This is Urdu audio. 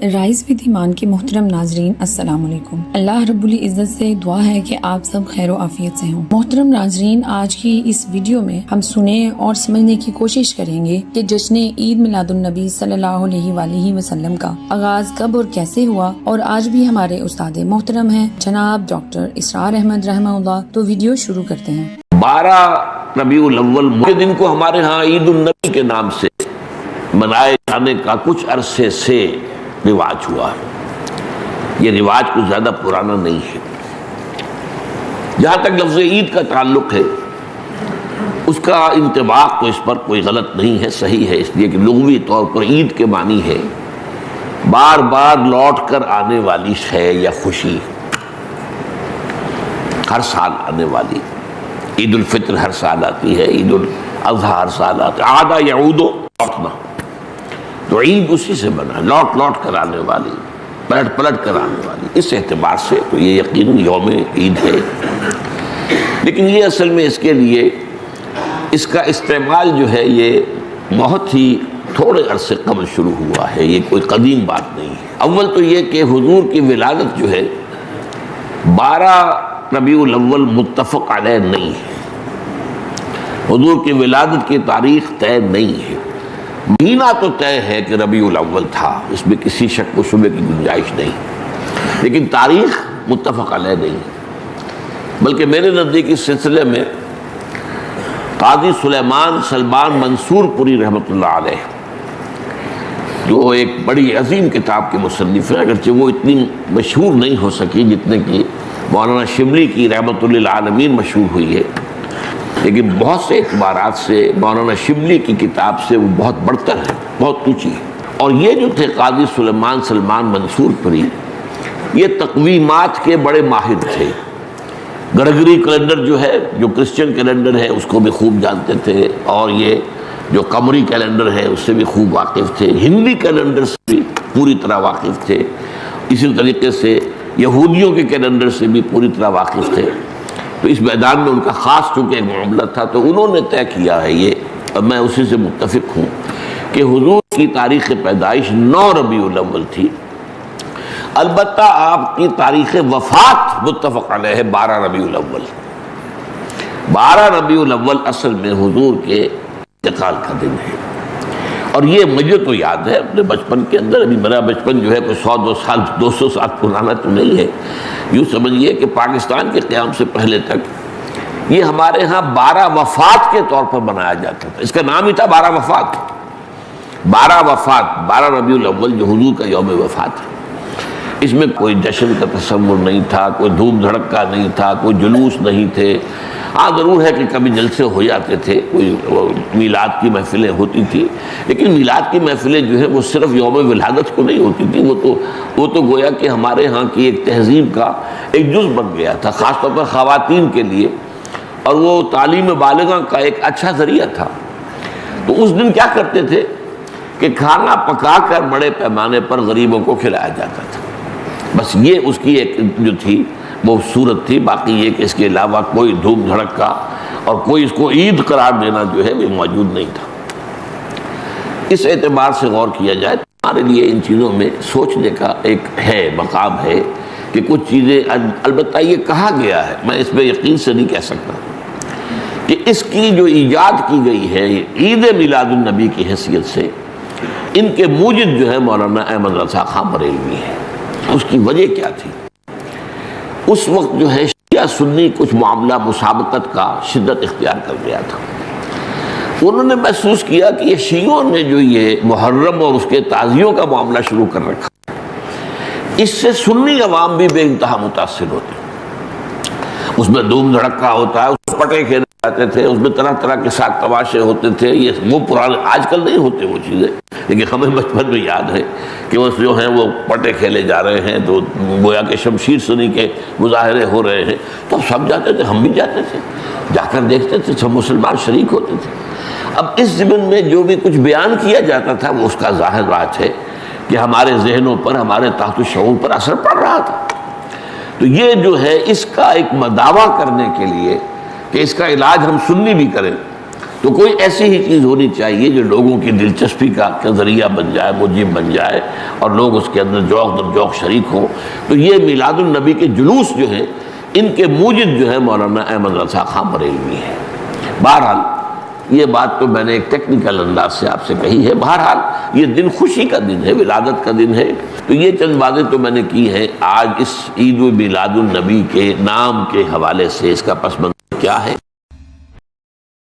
رائز ود ایمان کے محترم ناظرین السلام علیکم۔ اللہ رب العزت سے دعا ہے کہ آپ سب خیر و عافیت سے ہوں۔ محترم ناظرین، آج کی اس ویڈیو میں ہم سنیں اور سمجھنے کی کوشش کریں گے کہ جشن عید میلاد النبی صلی اللہ علیہ وآلہ وسلم کا آغاز کب اور کیسے ہوا، اور آج بھی ہمارے استاد محترم ہیں جناب ڈاکٹر اسرار احمد رحمہ اللہ۔ تو ویڈیو شروع کرتے ہیں۔ 12 ربیع الاول کے دن کو ہمارے ہاں عید النبی کے نام سے منائے جانے کا کچھ عرصے سے رواج ہوا ہے۔ یہ رواج کچھ زیادہ پرانا نہیں ہے۔ جہاں تک لفظ عید کا تعلق ہے، اس کا انطباق تو اس پر کوئی غلط نہیں ہے، صحیح ہے، اس لیے کہ لغوی طور پر عید کے معنی ہے بار بار لوٹ کر آنے والی شے یا خوشی، ہر سال آنے والی۔ عید الفطر ہر سال آتی ہے، عید الاضحیٰ ہر سال آتی ہے، عاد یعود لوٹنا، تو عید اسی سے بنا، لوٹ لوٹ کر آنے والی، پلٹ پلٹ کر آنے والی۔ اس اعتبار سے تو یہ یقیناً یوم عید ہے، لیکن یہ اصل میں اس کے لیے اس کا استعمال جو ہے یہ بہت ہی تھوڑے عرصے قبل شروع ہوا ہے، یہ کوئی قدیم بات نہیں ہے۔ اول تو یہ کہ حضور کی ولادت جو ہے 12 ربیع الاول متفق علیہ نہیں ہے، حضور کی ولادت کی تاریخ طے نہیں ہے۔ مہینہ تو طے ہے کہ ربیع الاول تھا، اس میں کسی شک و شبے کی گنجائش نہیں، لیکن تاریخ متفق علیہ نہیں، بلکہ میرے نزدیک اس سلسلے میں قاضی سلیمان سلمان منصور پوری رحمۃ اللہ علیہ، جو ایک بڑی عظیم کتاب کے مصنف ہیں، اگرچہ وہ اتنی مشہور نہیں ہو سکی جتنے کہ مولانا شبلی کی رحمۃ للعالمین مشہور ہوئی ہے، لیکن بہت سے اعتبارات سے مولانا شبلی کی کتاب سے وہ بہت برتر ہے، بہت اونچی ہے۔ اور یہ جو تھے قاضی سلیمان سلمان منصور پوری، یہ تقویمات کے بڑے ماہر تھے۔ گرگری کیلنڈر جو ہے، جو کرسچن کیلنڈر ہے، اس کو بھی خوب جانتے تھے، اور یہ جو قمری کیلنڈر ہے اس سے بھی خوب واقف تھے، ہندی کیلنڈر سے بھی پوری طرح واقف تھے، اسی طریقے سے یہودیوں کے کیلنڈر سے بھی پوری طرح واقف تھے۔ تو اس میدان میں ان کا خاص چونکہ ایک معاملہ تھا، تو انہوں نے طے کیا ہے یہ، اور میں اسی سے متفق ہوں، کہ حضور کی تاریخ پیدائش 9 ربیع الاول تھی۔ البتہ آپ کی تاریخ وفات متفق علیہ ہے 12 ربیع الاول۔ 12 ربیع الاول اصل میں حضور کے انتقال کا دن ہے، اور یہ مجھے تو یاد ہے اپنے بچپن کے اندر، ابھی میرا بچپن جو ہے کوئی 200 سال پرانا تو نہیں ہے، یوں سمجھیے کہ پاکستان کے قیام سے پہلے تک یہ ہمارے ہاں 12 وفات کے طور پر منایا جاتا تھا۔ اس کا نام ہی تھا 12 وفات۔ 12 وفات، 12 ربیع الاول جو حضور کا یوم وفات ہے، اس میں کوئی جشن کا تصور نہیں تھا، کوئی دھوم دھڑکا نہیں تھا، کوئی جلوس نہیں تھے۔ ہاں ضرور ہے کہ کبھی جلسے ہو جاتے تھے، کوئی میلاد کی محفلیں ہوتی تھی، لیکن میلاد کی محفلیں جو ہے وہ صرف یوم ولادت کو نہیں ہوتی تھی، وہ تو گویا کہ ہمارے ہاں کی ایک تہذیب کا ایک جز بن گیا تھا، خاص طور پر خواتین کے لیے، اور وہ تعلیم بالغہ کا ایک اچھا ذریعہ تھا۔ تو اس دن کیا کرتے تھے کہ کھانا پکا کر بڑے پیمانے پر غریبوں کو کھلایا جاتا تھا، بس یہ اس کی ایک جو تھی وہ صورت تھی۔ باقی یہ کہ اس کے علاوہ کوئی دھوم دھڑکا اور کوئی اس کو عید قرار دینا جو ہے وہ موجود نہیں تھا۔ اس اعتبار سے غور کیا جائے تو ہمارے لیے ان چیزوں میں سوچنے کا ایک ہے مقام ہے کہ کچھ چیزیں، البتہ یہ کہا گیا ہے، میں اس پہ یقین سے نہیں کہہ سکتا، کہ اس کی جو ایجاد کی گئی ہے عید میلاد النبی کی حیثیت سے، ان کے موجد جو ہے مولانا احمد رضا خان بریلوی ہے۔ اس کی وجہ کیا تھی؟ اس وقت جو ہے شیعہ سنی کچھ معاملہ مسابقت کا شدت اختیار کر گیا تھا۔ انہوں نے محسوس کیا کہ یہ شیعوں نے جو یہ محرم اور اس کے تعزیوں کا معاملہ شروع کر رکھا، اس سے سنی عوام بھی بے انتہا متاثر ہوتے، اس میں دھوم دھڑکا ہوتا ہے، اس میں پٹے کھیلے جاتے تھے، اس میں طرح طرح کے ساتھ تماشے ہوتے تھے، یہ وہ پرانے، آج کل نہیں ہوتے وہ چیزیں، لیکن ہمیں بچپن میں یاد ہے کہ وہ جو ہیں وہ پٹے کھیلے جا رہے ہیں، تو گویا کہ شمشیر سنی کے مظاہرے ہو رہے ہیں، تو سب جاتے تھے، ہم بھی جاتے تھے، جا کر دیکھتے تھے، سب مسلمان شریک ہوتے تھے۔ اب اس ضمن میں جو بھی کچھ بیان کیا جاتا تھا وہ اس کا ظاہر بات ہے کہ ہمارے ذہنوں پر، ہمارے تحت الشعور پر اثر پڑ رہا تھا۔ تو یہ جو ہے اس کا ایک دعویٰ کرنے کے لیے کہ اس کا علاج ہم سنی بھی کریں، تو کوئی ایسی ہی چیز ہونی چاہیے جو لوگوں کی دلچسپی کا ذریعہ بن جائے، موجب بن جائے، اور لوگ اس کے اندر ذوق در ذوق شریک ہوں۔ تو یہ میلاد النبی کے جلوس جو ہیں، ان کے موجد جو ہے مولانا احمد رضا خان بریلوی ہے۔ بہرحال یہ بات تو میں نے ایک ٹیکنیکل انداز سے آپ سے کہی ہے۔ بہرحال یہ دن خوشی کا دن ہے، ولادت کا دن ہے۔ تو یہ چند باتیں تو میں نے کی ہیں۔ آج اس عید میلاد النبی کے نام کے حوالے سے اس کا پس منظر کیا ہے؟